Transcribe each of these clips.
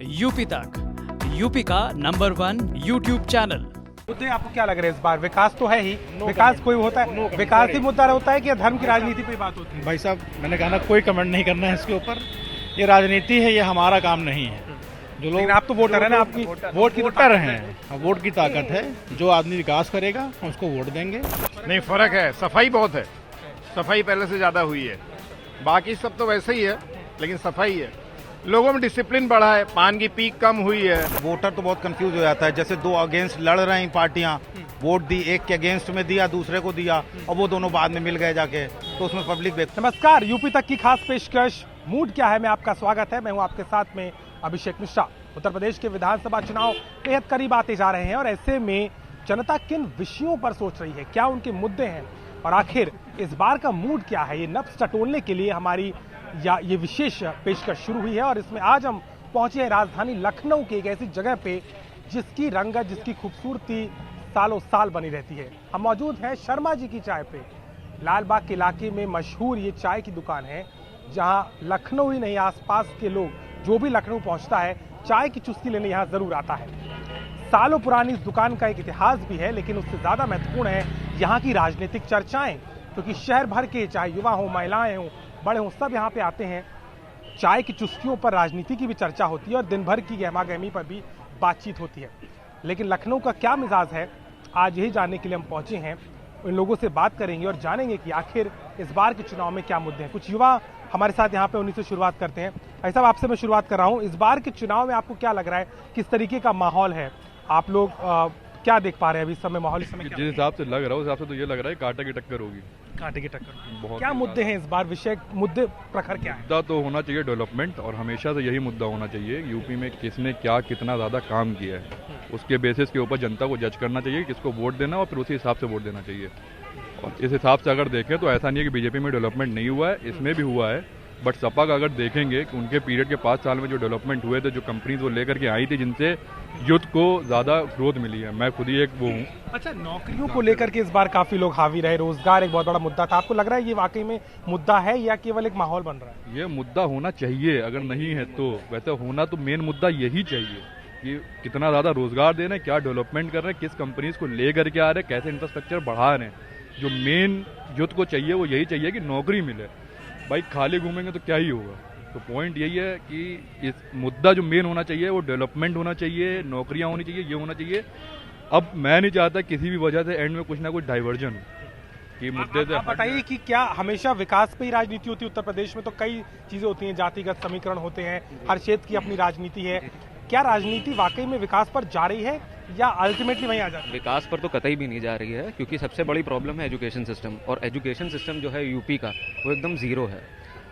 UP तक, UP का number 1 YouTube channel. मुद्दे आपको क्या लग रहे हैं इस बार? विकास तो है ही, विकास कोई होता है, विकास ही मुद्दा होता है कि धर्म की राजनीति पे बात होती है? भाई साहब, मैंने कहा ना, कोई कमेंट नहीं करना है इसके ऊपर। ये राजनीति है, ये हमारा काम नहीं है। जो लोग, आप तो वोटर है ना, आपकी वोट की वोटर हैं, वोट की ताकत है। जो आदमी विकास करेगा हम उसको वोट देंगे। नहीं, फर्क है, सफाई बहुत है, सफाई पहले से ज्यादा हुई है। बाकी सब तो वैसे ही है, लेकिन सफाई है, लोगों में डिसिप्लिन बढ़ा है, पान की पीक कम हुई है। वोटर तो बहुत कंफ्यूज हो जाता है, जैसे दो अगेंस्ट लड़ रहे हैं पार्टियां, वोट दी, एक के अगेंस्ट में दिया, दूसरे को दिया, और वो दोनों बाद में मिल गए जाके, तो उसमें पब्लिक नमस्कार, यूपी तक की खास पेशकश मूड क्या है में आपका स्वागत है। मैं हूं आपके साथ में अभिषेक मिश्रा। उत्तर प्रदेश के विधानसभा चुनाव बेहद करीब आते जा रहे हैं और ऐसे में जनता किन विषयों पर सोच रही है, क्या उनके मुद्दे हैं और आखिर इस बार का मूड क्या है, ये नब्ज टटोलने के लिए हमारी ये विशेष पेशकश शुरू हुई है। और इसमें आज हम पहुंचे हैं राजधानी लखनऊ की एक ऐसी जगह पे जिसकी रंगत, जिसकी खूबसूरती सालों साल बनी रहती है। हम मौजूद हैं शर्मा जी की चाय पे। लालबाग के इलाके में मशहूर ये चाय की दुकान है जहां लखनऊ ही नहीं, आसपास के लोग जो भी लखनऊ पहुंचता है चाय की चुस्की लेने यहाँ जरूर आता है। सालों पुरानी इस दुकान का एक इतिहास भी है, लेकिन उससे ज्यादा महत्वपूर्ण है यहाँ की राजनीतिक चर्चाएं, क्योंकि शहर भर के चाहे युवा हो, महिलाएं हो, बड़े हों, सब यहाँ पे आते हैं। चाय की चुस्कियों पर राजनीति की भी चर्चा होती है और दिन भर की गहमा गहमी पर भी बातचीत होती है। लेकिन लखनऊ का क्या मिजाज है, आज यही जानने के लिए हम पहुंचे हैं। इन लोगों से बात करेंगे और जानेंगे कि आखिर इस बार के चुनाव में क्या मुद्दे हैं। कुछ युवा हमारे साथ यहाँ पे, उन्हीं से शुरुआत करते हैं। भाई साहब, आपसे मैं शुरुआत कर रहा हूँ। इस बार के चुनाव में आपको क्या लग रहा है, किस तरीके का माहौल है, आप लोग क्या देख पा रहे हैं अभी इस समय माहौल? इस समय जिस हिसाब से लग रहा है उस हिसाब से तो ये लग रहा है कांटे की टक्कर होगी। कांटे की टक्कर। बहुत क्या मुद्दे हैं इस बार, विषय मुद्दे प्रखर क्या है? मुद्दा तो होना चाहिए डेवलपमेंट, और हमेशा से यही मुद्दा होना चाहिए। यूपी में किसने क्या कितना ज़्यादा काम किया है, उसके बेसिस के ऊपर जनता को जज करना चाहिए, किसको वोट देना और फिर उसी हिसाब से वोट देना चाहिए। और इस हिसाब से अगर देखें तो ऐसा नहीं है कि बीजेपी में डेवलपमेंट नहीं हुआ है, इसमें भी हुआ है। बट सपा का अगर देखेंगे कि उनके पीरियड के 5 साल में जो डेवलपमेंट हुए थे, जो कंपनीज वो लेकर के आई थी, जिनसे यूथ को ज़्यादा ग्रोथ मिली है, मैं खुद ही एक वो हूँ। अच्छा, नौकरियों को लेकर के इस बार काफी लोग हावी रहे, रोजगार एक बहुत बड़ा मुद्दा था। आपको लग रहा है ये वाकई में मुद्दा है या केवल एक माहौल बन रहा है? ये मुद्दा होना चाहिए, अगर नहीं है तो। वैसे होना तो मेन मुद्दा यही चाहिए कि कितना ज़्यादा रोजगार दे रहे हैं, क्या डेवलपमेंट कर रहे हैं, किस कंपनीज को ले करके आ रहे हैं, कैसे इंफ्रास्ट्रक्चर बढ़ा रहे हैं। जो मेन यूथ को चाहिए वो यही चाहिए कि नौकरी मिले। भाई खाली घूमेंगे तो क्या ही होगा। तो पॉइंट यही है कि इस मुद्दा जो मेन होना चाहिए वो डेवलपमेंट होना चाहिए, नौकरियां होनी चाहिए, ये होना चाहिए। अब मैं नहीं चाहता किसी भी वजह से एंड में कुछ ना कुछ डाइवर्जन हो कि मुद्दे से। बताइए कि क्या हमेशा विकास पे ही राजनीति होती है? उत्तर प्रदेश में तो कई चीजें होती हैं, जातिगत समीकरण होते हैं, हर क्षेत्र की अपनी राजनीति है। क्या राजनीति वाकई में विकास पर जा रही है या अल्टीमेटली वहीं आ जाती है? विकास पर तो कतई भी नहीं जा रही है, क्योंकि सबसे बड़ी प्रॉब्लम है एजुकेशन सिस्टम। और एजुकेशन सिस्टम जो है यूपी का, वो एकदम जीरो है।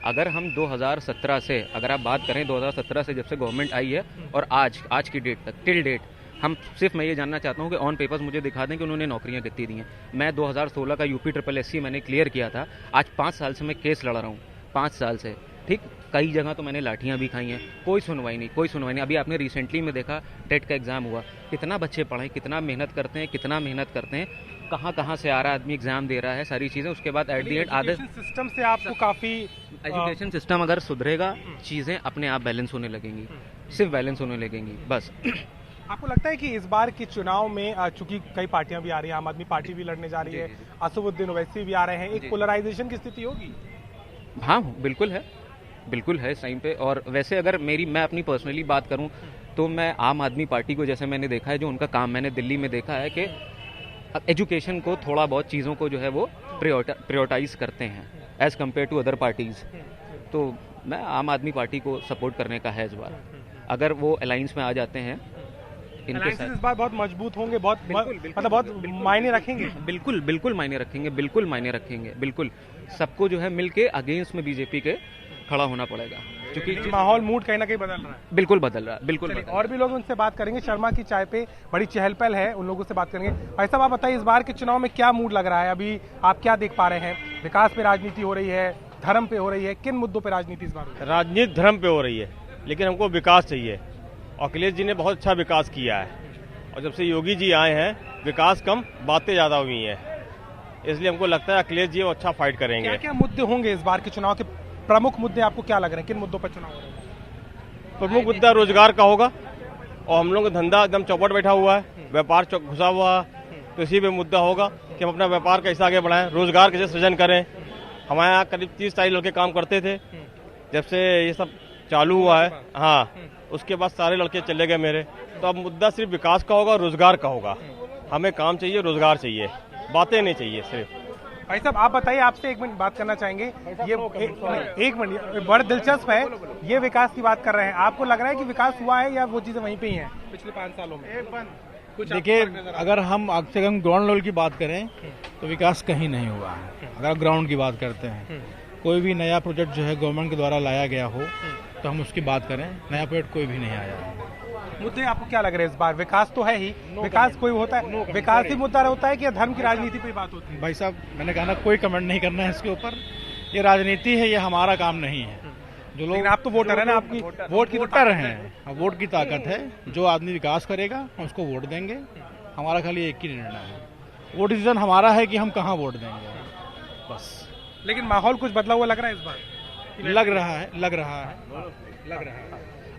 अगर हम 2017 से, अगर आप बात करें 2017 से जब से गवर्नमेंट आई है और आज की डेट तक, टिल डेट, हम सिर्फ मैं ये जानना चाहता हूँ कि ऑन पेपर्स मुझे दिखा दें कि उन्होंने नौकरियाँ कितनी दी हैं। मैं 2016 का यूपी SSSC मैंने क्लियर किया था। आज 5 साल से मैं केस लड़ रहा हूँ, 5 साल से। ठीक, कई जगह तो मैंने लाठियां भी खाई हैं, कोई सुनवाई नहीं, कोई सुनवाई नहीं। अभी आपने रिसेंटली में देखा टेट का एग्जाम हुआ, कितना बच्चे पढ़े, कितना मेहनत करते हैं, कहाँ से आ रहा आदमी एग्जाम दे रहा है, सारी चीजें। उसके बाद एट दी एंड आधे सिस्टम से आपको काफी एजुकेशन सिस्टम अगर सुधरेगा, चीजें अपने आप बैलेंस होने लगेंगी, सिर्फ बैलेंस होने लगेंगी बस। आपको लगता है कि इस बार के चुनाव में, चूंकि कई पार्टियां भी आ रही हैं, आम आदमी पार्टी भी लड़ने जा रही है, असदुद्दीन ओवैसी भी आ रहे हैं, एक पोलराइजेशन की स्थिति होगी? हाँ, बिल्कुल है इस टाइम पे। और वैसे अगर मैं अपनी पर्सनली बात करूं तो मैं आम आदमी पार्टी को, जैसे मैंने देखा है, जो उनका काम मैंने दिल्ली में देखा है कि एजुकेशन को थोड़ा बहुत चीज़ों को जो है वो प्रायोरिटाइज करते हैं as compare to other parties. तो मैं आम आदमी पार्टी को सपोर्ट करने का है इस बार, अगर वो अलायंस में आ जाते हैं। इनके साथ इस बार बहुत मजबूत होंगे, मतलब बहुत मायने रखेंगे। बिल्कुल मायने रखेंगे, बिल्कुल सबको जो है मिलके अगेंस्ट में बीजेपी के खड़ा होना पड़ेगा, क्योंकि माहौल, मूड कहीं ना कहीं बदल रहा है। बिल्कुल बदल रहा है। और भी लोग उनसे बात करेंगे। शर्मा की चाय पे बड़ी चहल पहल है, उन लोगों से बात करेंगे। भाई साहब, आप बताइए, इस बार के चुनाव में क्या मूड लग रहा है? अभी आप क्या देख पा रहे हैं? विकास पे राजनीति हो रही है, धर्म पे हो रही है, किन मुद्दों पे राजनीति इस बार हो रही है? राजनीति धर्म पे हो रही है, लेकिन हमको विकास चाहिए। अखिलेश जी ने बहुत अच्छा विकास किया है, और जब से योगी जी आए हैं विकास कम, बातें ज्यादा हुई हैं। इसलिए हमको लगता है अखिलेश जी वो अच्छा फाइट करेंगे। क्या क्या मुद्दे होंगे इस बार के चुनाव के? प्रमुख मुद्दे आपको क्या लग रहे हैं, किन मुद्दों पर चुनाव हो रहे हैं? प्रमुख मुद्दा रोजगार का होगा और हम लोग का धंधा एकदम चौपट बैठा हुआ है, व्यापार घुसा हुआ है। तो इसी पे मुद्दा होगा कि हम अपना व्यापार कैसे आगे बढ़ाएं, रोजगार कैसे सृजन करें। हमारे यहाँ करीब 30-40 लड़के काम करते थे, जब से ये सब चालू हुआ है, हाँ, उसके बाद सारे लड़के चले गए मेरे। तो अब मुद्दा सिर्फ विकास का होगा, रोजगार का होगा। हमें काम चाहिए, रोजगार चाहिए, बातें नहीं चाहिए सिर्फ। भाई साहब आप बताइए, आपसे एक मिनट बात करना चाहेंगे। ये एक मिनट, बड़ा दिलचस्प है, ये विकास की बात कर रहे हैं। आपको लग रहा है कि विकास हुआ है या वो चीजें वहीं पे ही हैं पिछले 5 सालों में? देखिए, अगर हम अगर ग्राउंड लेवल की बात करें तो विकास कहीं नहीं हुआ है। अगर आप ग्राउंड की बात करते हैं, कोई भी नया प्रोजेक्ट जो है गवर्नमेंट के द्वारा लाया गया हो तो हम उसकी बात करें, नया प्रोजेक्ट कोई भी नहीं आया है। मुद्दे आपको क्या लग रहे हैं इस बार? विकास तो है ही, विकास कोई होता है, विकास ही मुद्दा होता है कि धर्म की राजनीति पे बात होती है? भाई साहब, मैंने कहा ना, कोई कमेंट नहीं करना है इसके ऊपर। ये राजनीति है, ये हमारा काम नहीं है। जो लोग, आप तो वोटर है ना, आपकी वोट की वोटर हैं, वोट की ताकत है। जो आदमी विकास करेगा हम उसको वोट देंगे। हमारा खाली एक ही निर्णय है, वो डिसीजन हमारा है कि हम कहाँ वोट देंगे, बस। लेकिन माहौल कुछ बदला हुआ लग रहा है इस बार? लग रहा है।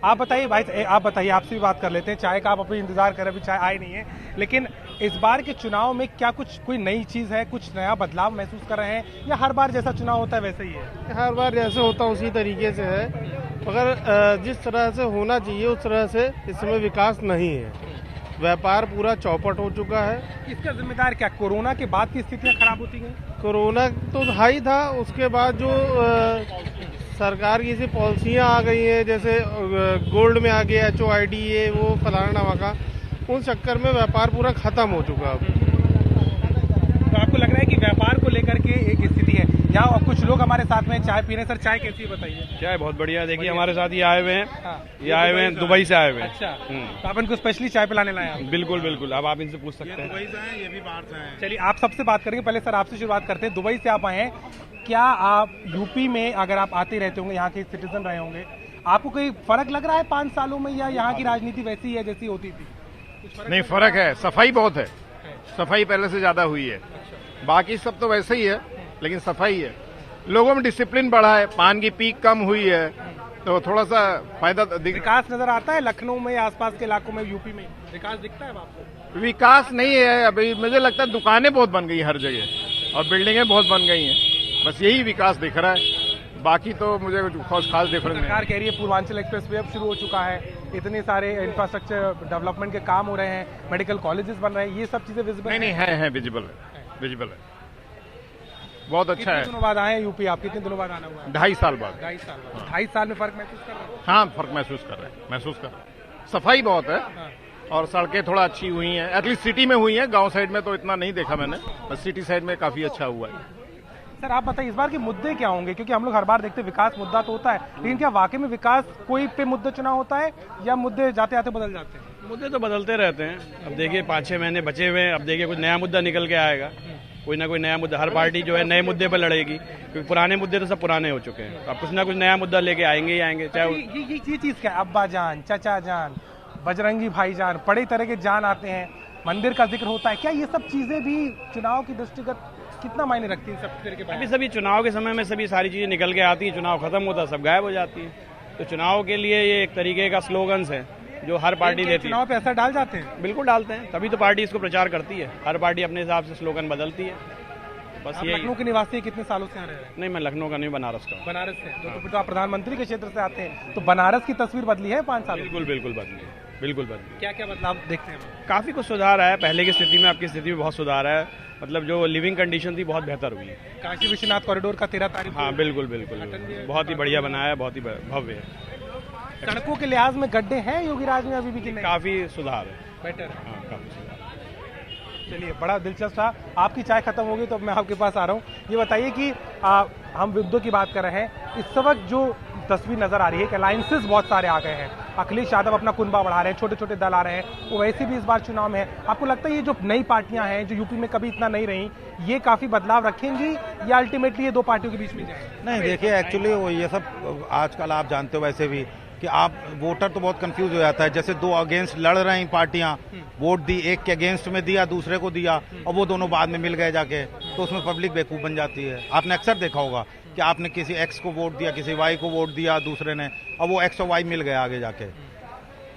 आप बताइए भाई, आप बताइए, आपसे भी बात कर लेते हैं। चाय का आप अभी इंतजार कर रहे हैं, अभी चाय आई नहीं है, लेकिन इस बार के चुनाव में क्या कुछ कोई नई चीज है, कुछ नया बदलाव महसूस कर रहे हैं या हर बार जैसा चुनाव होता है वैसे ही है? हर बार जैसे होता है उसी तरीके से है, मगर जिस तरह से होना चाहिए उस तरह से इस समय विकास नहीं है। व्यापार पूरा चौपट हो चुका है। इसका जिम्मेदार क्या? कोरोना के बाद की स्थितियां खराब होती गई? कोरोना तो हाई था, उसके बाद जो सरकार की ऐसी पॉलिसियाँ आ गई हैं, जैसे गोल्ड में आ गया HOID, वो फलाना वहाँ, उन चक्कर में व्यापार पूरा खत्म हो चुका है। तो आपको लग रहा है कि व्यापार को लेकर के एक स्थिति है यहाँ? और कुछ लोग हमारे साथ में चाय पी रहे हैं। सर, चाय कैसी है बताइए? चाय बहुत बढ़िया। देखिए, हमारे साथ ये आए हुए हैं, ये आए हुए हैं दुबई से आए हुए हैं। अच्छा, तो आप इनको स्पेशली चाय पिलाने लाए हैं? बिल्कुल बिल्कुल, अब आप इनसे पूछ सकते हैं। दुबई से हैं, ये भी बाहर से हैं। चलिए, आप सबसे बात करेंगे। पहले सर आपसे शुरुआत करते हैं। दुबई से आप आए हैं, क्या आप यूपी में अगर आप आते रहते होंगे, यहाँ के सिटीजन रहे होंगे, आपको कोई फर्क लग रहा है 5 सालों में, या यहाँ की राजनीति वैसी है जैसी होती थी? नहीं, फर्क है। सफाई बहुत है, सफाई पहले से ज्यादा हुई है। बाकी सब तो वैसे ही है, लेकिन सफाई है। लोगों में डिसिप्लिन बढ़ा है, पान की पीक कम हुई है, तो थोड़ा सा फायदा विकास नजर आता है लखनऊ में या आसपास के इलाकों में, यूपी में विकास दिखता है आपको? विकास नहीं है अभी। मुझे लगता है दुकानें बहुत बन गई हर जगह और बिल्डिंगें बहुत बन गई हैं, बस यही विकास दिख रहा है। बाकी तो मुझे कुछ खास डिफरेंस नहीं। सरकार कह रही है पूर्वांचल एक्सप्रेस वे अब शुरू हो चुका है, इतने सारे इंफ्रास्ट्रक्चर डेवलपमेंट के काम हो रहे हैं, मेडिकल कॉलेजेस बन रहे हैं, ये सब चीजें विजिबल नहीं है, विजिबल है, बहुत अच्छा है। कितने दिनों बाद आए हैं यूपी आप? कितने दिनों बाद आना हुआ है? 2.5 साल बाद। 2.5 साल में फर्क महसूस कर रहे हैं? हाँ, फर्क महसूस कर रहे हैं। सफाई बहुत है और सड़कें थोड़ा अच्छी हुई हैं, एटलीस्ट सिटी में हुई हैं। गांव साइड में तो इतना नहीं देखा मैंने, बस सिटी साइड में काफी अच्छा हुआ है। सर, आप बताइए इस बार के मुद्दे क्या होंगे? क्योंकि हम लोग हर बार देखते हैं विकास मुद्दा तो होता है, लेकिन क्या वाकई में विकास कोई पे मुद्दा चुनाव होता है या मुद्दे जाते आते बदल जाते हैं? मुद्दे तो बदलते रहते हैं। अब देखिए 5-6 महीने बचे हुए हैं, अब देखिए कुछ नया मुद्दा निकल के आएगा, कोई ना कोई नया मुद्दा। हर पार्टी जो है नए मुद्दे पर लड़ेगी, क्योंकि पुराने मुद्दे तो सब पुराने हो चुके हैं। अब कुछ ना कुछ नया मुद्दा लेके आएंगे ही आएंगे। चाहे ये चीज क्या है? अब्बा जान, चाचा जान, बजरंगी भाईजान, बड़े तरह के जान आते हैं, मंदिर का जिक्र होता है, क्या ये सब चीजें भी चुनाव की दृष्टिगत कितना मायने रखती है? सब तरह के अभी सभी चुनाव के समय में सभी सारी चीजें निकल के आती है, चुनाव खत्म होता है सब गायब हो जाती है। तो चुनाव के लिए ये एक तरीके का स्लोगन्स है जो हर पार्टी देती है। चुनाव पे असर डाल जाते हैं? बिल्कुल डालते हैं, तभी तो पार्टी इसको प्रचार करती है। हर पार्टी अपने हिसाब से स्लोगन बदलती है, बस ये। लखनऊ के निवासी कितने सालों से आ रहे हैं? नहीं, मैं लखनऊ का नहीं, बनारस का। बनारस से? तो फिर तो आप प्रधानमंत्री के क्षेत्र से आते हैं, तो बनारस की तस्वीर बदली है 5 साल? बिल्कुल बदली है, बिल्कुल बदली। क्या क्या बदलाव देखते हैं? काफी कुछ सुधार है, पहले की स्थिति में आपकी स्थिति में बहुत सुधार है। मतलब जो लिविंग कंडीशन थी बहुत बेहतर हुई है। काशी विश्वनाथ कॉरिडोर का 13 तारीख? हाँ, बिल्कुल बहुत ही बढ़िया बनाया है, बहुत ही भव्य है। सड़कों के लिहाज में गड्ढे हैं योगी राज में अभी भी कि नहीं? काफी सुधार है, बेटर है। हाँ, काफी सुधार। चलिए, बड़ा दिलचस्प था। आपकी चाय खत्म होगी तो अब मैं आपके पास आ रहा हूँ। ये बताइए कि हम मुद्दों की बात कर रहे हैं, इस वक्त जो तस्वीर नजर आ रही है कि अलायंसेस बहुत सारे आ गए हैं, अखिलेश यादव अपना कुनबा बढ़ा रहे हैं, छोटे छोटे दल आ रहे हैं, वो वैसे भी इस बार चुनाव में है। आपको लगता है ये जो नई पार्टियां हैं जो यूपी में कभी इतना नहीं रही, ये काफी बदलाव रखेंगी या अल्टीमेटली ये 2 पार्टियों के बीच में जाएंगे? नहीं, देखिए एक्चुअली वो ये सब आजकल आप जानते हो वैसे भी कि आप वोटर तो बहुत कंफ्यूज हो जाता है। जैसे 2 अगेंस्ट लड़ रही पार्टियां, वोट दी, एक के अगेंस्ट में दिया, दूसरे को दिया, और वो दोनों बाद में मिल गए जाके, तो उसमें पब्लिक बेवकूफ बन जाती है। आपने अक्सर देखा होगा कि आपने किसी एक्स को वोट दिया, किसी वाई को वोट दिया, दूसरे ने, अब वो एक्स और वाई मिल गया आगे जाके।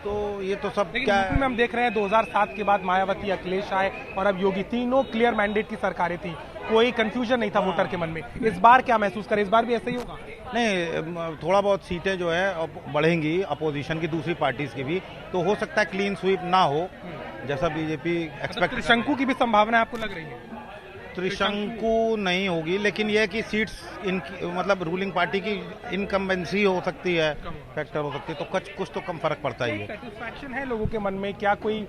तो ये तो सब लेकिन क्या यूपी में हम देख रहे हैं 2007 के बाद मायावती, अखिलेश आए और अब योगी, तीनों क्लियर मैंडेट की सरकारें थी, कोई कंफ्यूजन नहीं था वोटर के मन में। इस बार क्या महसूस करें, इस बार भी ऐसा ही होगा? नहीं, थोड़ा बहुत सीटें जो है अब बढ़ेंगी अपोजिशन की, दूसरी पार्टीज की भी, तो हो सकता है क्लीन स्वीप ना हो जैसा बीजेपी एक्सपेक्ट। त्रिशंकु की भी संभावना आपको लग रही है? त्रिशंकु नहीं होगी, लेकिन यह कि सीट्स इनकी मतलब रूलिंग पार्टी की इनकम्बेंसी हो सकती है, फैक्टर हो सकती है, तो कुछ तो कम फर्क पड़ता ही है। सेटिस्फैक्शन है लोगों के मन में, क्या कोई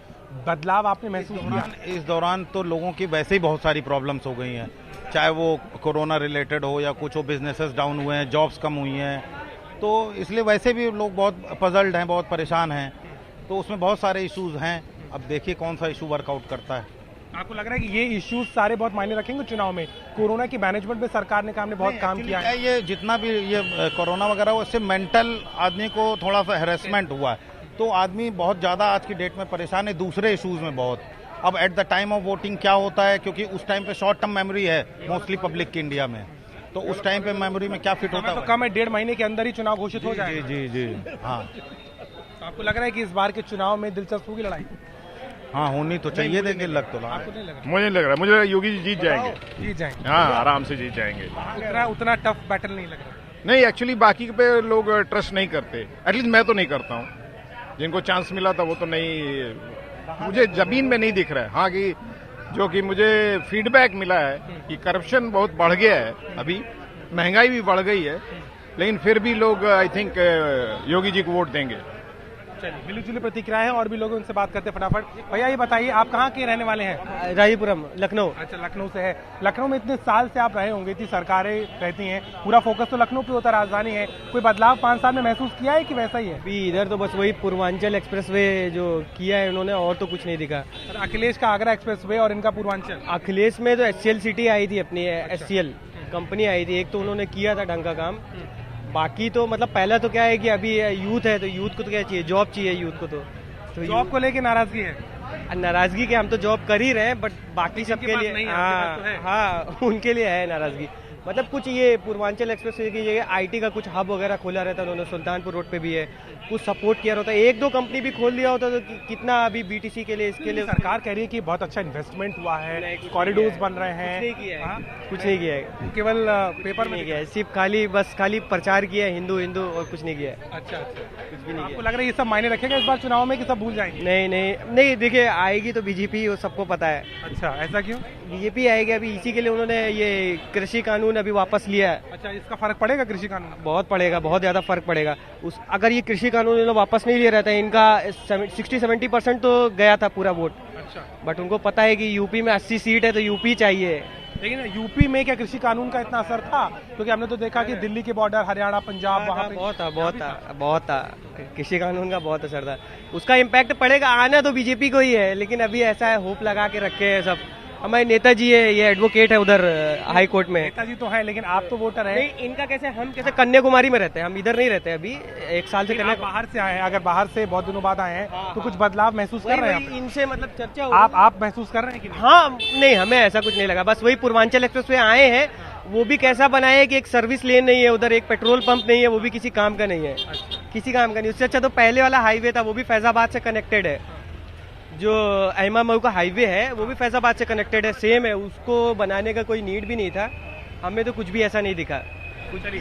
बदलाव आपने महसूस किया? इस दौरान तो लोगों की वैसे ही बहुत सारी प्रॉब्लम्स हो गई हैं, चाहे वो कोरोना रिलेटेड हो या कुछ हो, बिजनेसेस डाउन हुए हैं, जॉब्स कम हुई हैं, तो इसलिए वैसे भी लोग बहुत पजल्ड हैं, बहुत परेशान हैं, तो उसमें बहुत सारे इश्यूज हैं। अब देखिए कौन सा इशू वर्कआउट करता है। आपको लग रहा है कि ये इश्यूज सारे बहुत मायने रखेंगे चुनाव में? कोरोना की मैनेजमेंट में सरकार ने बहुत काम किया है। ये जितना भी ये कोरोना वगैरह उससे मेंटल आदमी को थोड़ा सा हेरेसमेंट हुआ है, तो आदमी बहुत ज्यादा आज की डेट में परेशान है दूसरे इश्यूज में बहुत। अब at the time of voting क्या होता है, क्योंकि उस टाइम पे शॉर्ट टर्म मेमोरी है मोस्टली पब्लिक की इंडिया में, तो उस टाइम पे मेमोरी में क्या फिट होता है? तो कम है, 1.5 महीने के अंदर ही चुनाव घोषित हो जाएगा। जी जी हाँ। तो आपको लग रहा है कि इस बार के चुनाव में दिलचस्प होगी लड़ाई? हाँ, होनी तो चाहिए, लेकिन लग तो रहा है। मुझे नहीं लग रहा, मुझे योगी जी जीत जाएंगे। जीत जाएंगे? हाँ, आराम से जीत जाएंगे। उतना टफ बैटल नहीं लग रहा? नहीं, एक्चुअली बाकी पे लोग ट्रस्ट नहीं करते, एटलीस्ट मैं तो नहीं करता हूँ। जिनको चांस मिला था वो तो नहीं, मुझे जमीन में नहीं दिख रहा है। हाँ, कि जो कि मुझे फीडबैक मिला है कि करप्शन बहुत बढ़ गया है, अभी महंगाई भी बढ़ गई है, लेकिन फिर भी लोग आई थिंक योगी जी को वोट देंगे। चलिए, मिली जुली प्रतिक्रिया है, और भी लोग उनसे बात करते हैं फटाफट। भैया ये बताइए, आप कहाँ के रहने वाले हैं? राजीपुरम, लखनऊ। अच्छा, लखनऊ से है। लखनऊ में इतने साल से आप रहे होंगे, इतनी सरकारें रहती हैं, पूरा फोकस तो लखनऊ पे होता, राजधानी है, कोई बदलाव 5 साल में महसूस किया है कि वैसा ही है? अभी इधर तो बस वही पूर्वांचल एक्सप्रेसवे जो किया है उन्होंने, और तो कुछ नहीं दिखा। अखिलेश का आगरा एक्सप्रेसवे और इनका पूर्वांचल। अखिलेश में तो SCL सिटी आई थी अपनी, SCL कंपनी आई थी, एक तो उन्होंने किया था ढंग का काम। बाकी तो मतलब पहला तो क्या है कि अभी यूथ है, तो यूथ को तो क्या चाहिए, जॉब चाहिए यूथ को। तो जॉब को लेके नाराजगी है? नाराजगी के हम तो जॉब कर ही रहे हैं, बट बाकी सबके लिए हाँ उनके लिए है नाराजगी। मतलब कुछ ये पूर्वांचल एक्सप्रेसवे की जगह IT का कुछ हब वगैरह खोला रहता है उन्होंने, सुल्तानपुर रोड पे भी है, कुछ सपोर्ट किया होता है, 1-2 कंपनी भी खोल दिया होता तो कितना अभी BTC के लिए, इसके लिए सरकार कह रही है कि बहुत अच्छा इन्वेस्टमेंट हुआ है, कॉरिडोर्स बन रहे हैं। कुछ नहीं किया है, केवल पेपर में किया है, सिर्फ खाली प्रचार किया है, हिंदू हिंदू, और कुछ नहीं किया है। अच्छा, कुछ भी नहीं। आपको लग रहा है ये सब मायने रखेगा इस बार चुनाव में कि सब भूल जाएंगे? नहीं, देखिए आएगी तो BJP, वो सबको पता है। अच्छा, ऐसा क्यों? BJP आएगी, अभी इसी के लिए उन्होंने ये कृषि कानून अभी वापस लिया है। अच्छा, इसका फर्क पड़ेगा कृषि कानून? बहुत पड़ेगा, बहुत ज्यादा फर्क पड़ेगा। अगर ये कृषि कानून इन्होंने वापस नहीं लिया रहता है, इनका 60-70% तो गया था पूरा वोट। अच्छा, बट उनको पता है कि यूपी में 80 सीट है तो यूपी चाहिए। लेकिन यूपी में क्या कृषि कानून का इतना असर था? क्योंकि हमने तो देखा कि दिल्ली के बॉर्डर, हरियाणा, पंजाब, वहाँ पे बहुत था कृषि कानून का बहुत असर था। उसका इम्पैक्ट पड़ेगा, आना तो बीजेपी को ही है, लेकिन अभी ऐसा है, होप लगा के रखे हैं सब। हमारे नेताजी है, ये एडवोकेट है उधर हाई कोर्ट में। नेताजी तो है, लेकिन आप तो वोटर है। नहीं, इनका कैसे, हम कैसे कन्याकुमारी में रहते हैं, हम इधर नहीं रहते अभी 1 साल से। बाहर से आए हैं, अगर बाहर से बहुत दिनों बाद आए हैं तो कुछ बदलाव महसूस कर रहे हैं? इनसे मतलब चर्चा आप महसूस कर रहे हैं कि हाँ? नहीं, हमें ऐसा कुछ नहीं लगा, बस वही पूर्वांचल एक्सप्रेसवे आए हैं, वो भी कैसा बनाया है कि एक सर्विस लेन नहीं है उधर, एक पेट्रोल पंप नहीं है, वो भी किसी काम का नहीं है। किसी काम का नहीं। उससे अच्छा तो पहले वाला हाईवे था, वो भी फैजाबाद से कनेक्टेड है, जो अहमा मऊ का हाईवे है वो भी फैजाबाद से कनेक्टेड है, सेम है, उसको बनाने का कोई नीड भी नहीं था। हमें तो कुछ भी ऐसा नहीं दिखा।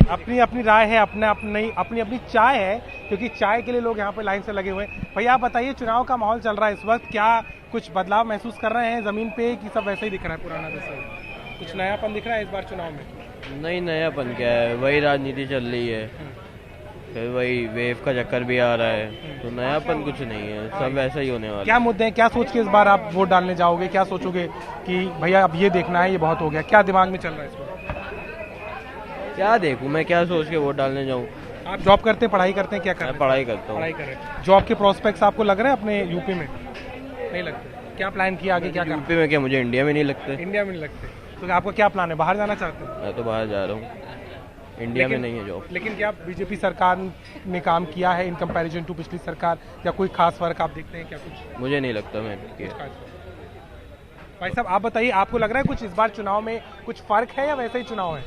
अपनी अपनी राय है, अपनी अपनी चाय है, क्योंकि चाय के लिए लोग यहाँ पे लाइन से लगे हुए हैं। भैया आप बताइए, चुनाव का माहौल चल रहा है इस वक्त, क्या कुछ बदलाव महसूस कर रहे हैं जमीन पे, कि सब वैसे ही दिख रहा है पुराना जैसा ही? कुछ नयापन दिख रहा है इस बार चुनाव में? नहीं, नयापन क्या है, वही राजनीति चल रही है, फिर वही वेव का चक्कर भी आ रहा है, तो नयापन कुछ नहीं है, सब वैसा ही होने वाला। क्या मुद्दे हैं, क्या सोच के इस बार आप वोट डालने जाओगे? क्या सोचोगे कि भैया अब ये देखना है, ये बहुत हो गया? क्या दिमाग में चल रहा है इस वक्त? क्या देखूं मैं, क्या सोच के वोट डालने जाऊं? आप जॉब करते हैं, पढ़ाई करते हैं, क्या करते हैं? पढ़ाई करता हूँ। पढ़ाई कर रहे हैं। जॉब के प्रोस्पेक्ट्स आपको लग रहे हैं अपने यूपी में? नहीं लगते। क्या प्लान किया आगे, क्या यूपी में क्या, मुझे इंडिया में नहीं लगते। इंडिया में नहीं लगते, तो आपका क्या प्लान है, बाहर जाना चाहते हैं? मैं तो बाहर जा रहा हूँ, इंडिया में नहीं है जॉब। लेकिन क्या बीजेपी सरकार ने काम किया है इन कंपैरिजन टू पिछली सरकार, या कोई खास फर्क आप देखते हैं क्या? कुछ मुझे नहीं लगता मैं किया। भाई साहब आप बताइए, आपको लग रहा है कुछ इस बार चुनाव में कुछ फर्क है या वैसे ही चुनाव है?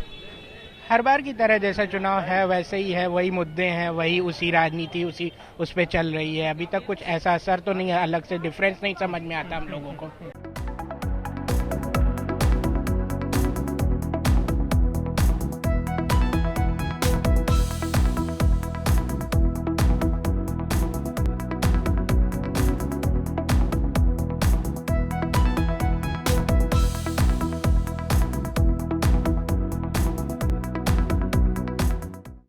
हर बार की तरह जैसा चुनाव है वैसे ही है, वही मुद्दे हैं, वही उसी राजनीति उस पे चल रही है। अभी तक कुछ ऐसा असर तो नहीं है, अलग से डिफरेंस नहीं समझ में आता हम लोगों को।